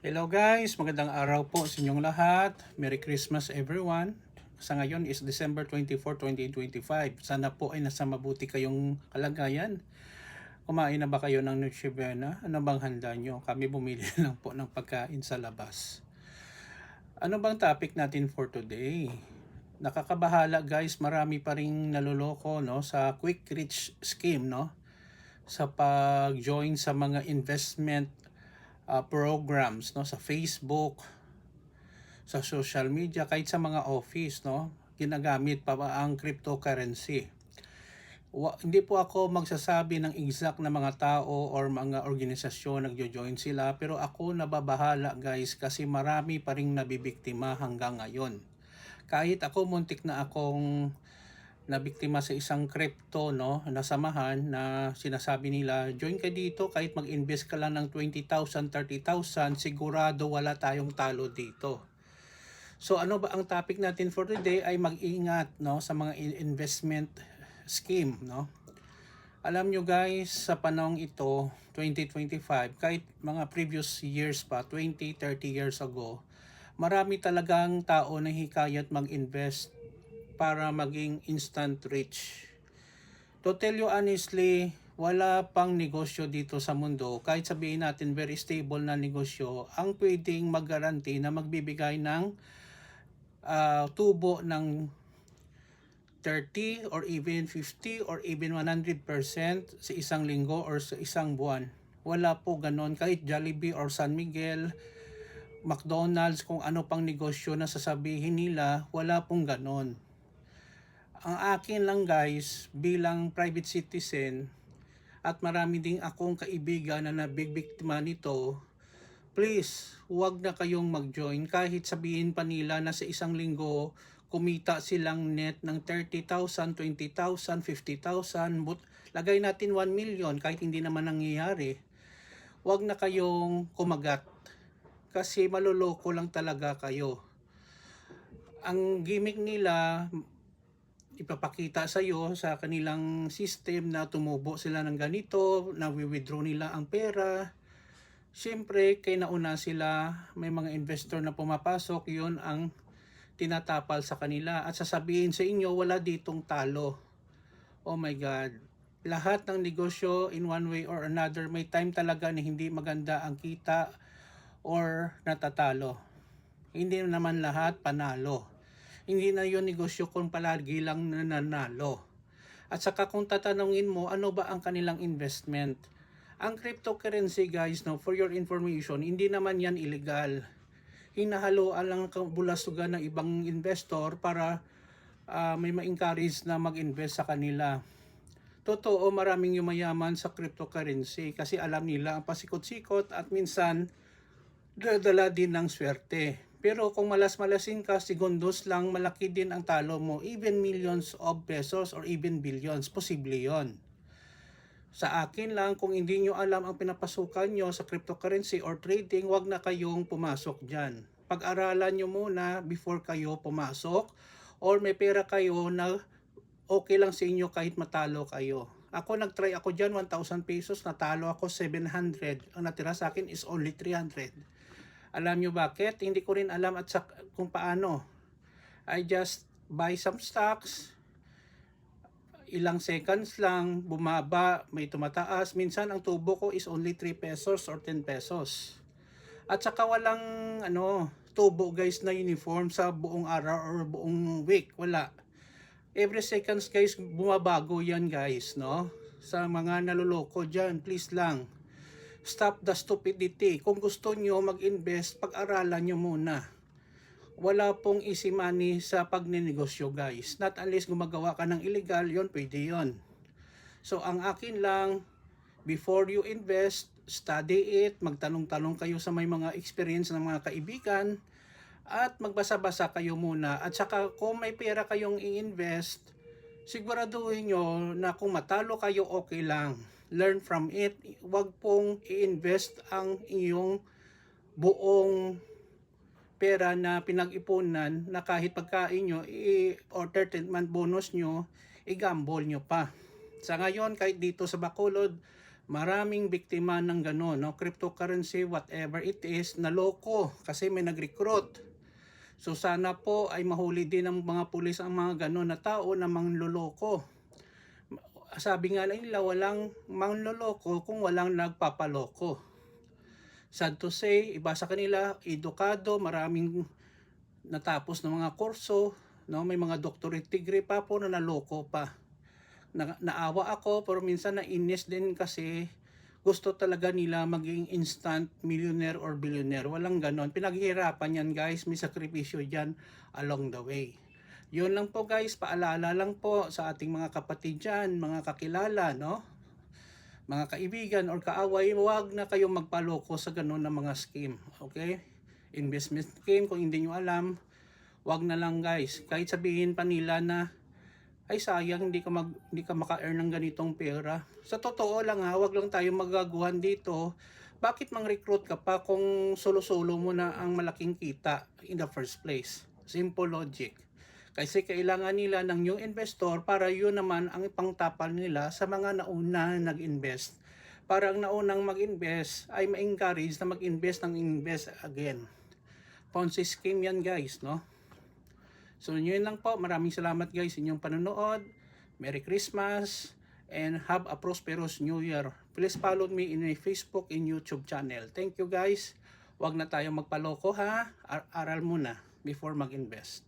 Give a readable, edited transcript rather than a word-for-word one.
Hello guys, magandang araw po sa inyong lahat. Merry Christmas everyone. Sa ngayon is December 24, 2025. Sana po ay nasa mabuti kayong kalagayan. Kumain na ba kayo ng Noche Buena? Ano bang handa nyo? Kami bumili lang po ng pagkain sa labas. Ano bang topic natin for today? Nakakabahala guys, marami pa ring naloloko no sa quick rich scheme no. Sa pag-join sa mga investment programs no sa Facebook, sa social media, kahit sa mga office no, ginagamit pa ba ang cryptocurrency. Hindi po ako magsasabi ng exact na mga tao or mga organisasyon nagjo-join sila, pero ako nababahala guys kasi marami pa ring nabibiktima hanggang ngayon. Kahit ako muntik na akong nabiktima sa isang crypto no, nasamahan na sinasabi nila, join ka dito kahit mag-invest ka lang ng 20,000, 30,000, sigurado wala tayong talo dito. So ano ba ang topic natin for today ay mag-ingat no sa mga investment scheme no. Alam nyo guys, sa panahong ito, 2025, kahit mga previous years pa, 20, 30 years ago, marami talagang tao na hikayat mag-invest para maging instant rich. To tell you honestly, wala pang negosyo dito sa mundo, kahit sabihin natin very stable na negosyo, ang pwedeng mag-guarantee na magbibigay ng tubo ng 30 or even 50 or even 100% sa isang linggo or sa isang buwan. Wala po ganon. Kahit Jollibee or San Miguel, McDonald's, kung ano pang negosyo na sasabihin nila, wala pong ganon. Ang akin lang guys, bilang private citizen, at marami ding akong kaibigan na nabibiktima nito, please, huwag na kayong mag-join kahit sabihin pa nila na sa isang linggo kumita silang net ng 30,000, 20,000, 50,000, but lagay natin 1 million kahit hindi naman nangyayari. Huwag na kayong kumagat kasi maluloko lang talaga kayo. Ang gimmick nila, ipapakita sa iyo sa kanilang system na tumubo sila ng ganito, na withdraw nila ang pera. Siyempre, kay nauna sila, may mga investor na pumapasok, yun ang tinatapal sa kanila at sasabihin sa inyo, wala ditong talo. Oh my God. Lahat ng negosyo in one way or another, may time talaga na hindi maganda ang kita or natatalo. Hindi naman lahat panalo. Hindi na yun negosyo kung palagi lang nananalo. At saka kung tatanungin mo, ano ba ang kanilang investment? Ang cryptocurrency guys, no, for your information, hindi naman yan illegal. Hinahaluan lang ang bulasugan ng ibang investor para may ma-encourage na mag-invest sa kanila. Totoo, maraming yumayaman sa cryptocurrency kasi alam nila ang pasikot-sikot at minsan dadala din ng swerte. Pero kung malas-malasin ka, segundos lang, malaki din ang talo mo. Even millions of pesos or even billions, posible yon. Sa akin lang, kung hindi nyo alam ang pinapasukan nyo sa cryptocurrency or trading, wag na kayong pumasok dyan. Pag-aralan nyo muna before kayo pumasok, or may pera kayo na okay lang sa inyo kahit matalo kayo. Ako nag-try ako dyan, 1,000 pesos, natalo ako 700. Ang natira sa akin is only 300. Alam nyo bakit? Hindi ko rin alam at kung paano. I just buy some stocks, ilang seconds lang, bumaba, may tumataas. Minsan ang tubo ko is only 3 pesos or 10 pesos. At saka walang tubo guys na uniform sa buong araw or buong week. Wala. Every seconds guys, bumabago yan guys, no? Sa mga naluloko dyan, please lang. Stop the stupidity. Kung gusto nyo mag-invest, pag-aralan nyo muna. Wala pong easy money sa pagninegosyo guys. Not unless gumagawa ka ng illegal, yon pwede yon. So ang akin lang, before you invest, study it, magtanong-tanong kayo sa may mga experience ng mga kaibigan, at magbasa-basa kayo muna. At saka kung may pera kayong i-invest, siguraduhin nyo na kung matalo kayo, okay lang. Learn from it. Huwag pong i-invest ang inyong buong pera na pinag-ipunan na kahit pagkain nyo or 13th month bonus nyo, i-gamble nyo pa. Sa ngayon, kahit dito sa Bacolod, Maraming biktima ng gano'n, no? Cryptocurrency, whatever it is, naloko kasi may nag-recruit. So sana po ay mahuli din ng mga pulis ang mga gano'n na tao na mangloloko. Sabi nga nila, walang mangloloko kung walang nagpapaloko. Sad to say, iba sa kanila, edukado, maraming natapos ng mga kurso, no? May mga doctorate degree pa po na naloko pa. Naawa ako, pero minsan nainis din kasi gusto talaga nila maging instant millionaire or billionaire. Walang ganon. Pinaghihirapan yan guys, may sakripisyo dyan along the way. Yun lang po guys, paalala lang po sa ating mga kapatid dyan, mga kakilala, no? Mga kaibigan or kaaway, huwag na kayong magpaloko sa ganon na mga scheme. Okay? Investment scheme, kung hindi nyo alam, huwag na lang guys. Kahit sabihin pa nila na ay sayang hindi ka maka-earn ng ganitong pera. Sa totoo lang ha, wag lang tayo magaguhan dito. Bakit mang-recruit ka pa kung solo-solo mo na ang malaking kita in the first place? Simple logic. Kasi kailangan nila ng new investor para yun naman ang ipangtapal nila sa mga nauna nag-invest. Para ang naunang mag-invest ay ma-encourage na mag-invest again. Ponzi scheme yan guys, no? So yun lang po. Maraming salamat guys sa inyong panonood. Merry Christmas and have a prosperous New Year. Please follow me in my Facebook and YouTube channel. Thank you guys. Huwag na tayo magpaloko ha. Aral muna before mag-invest.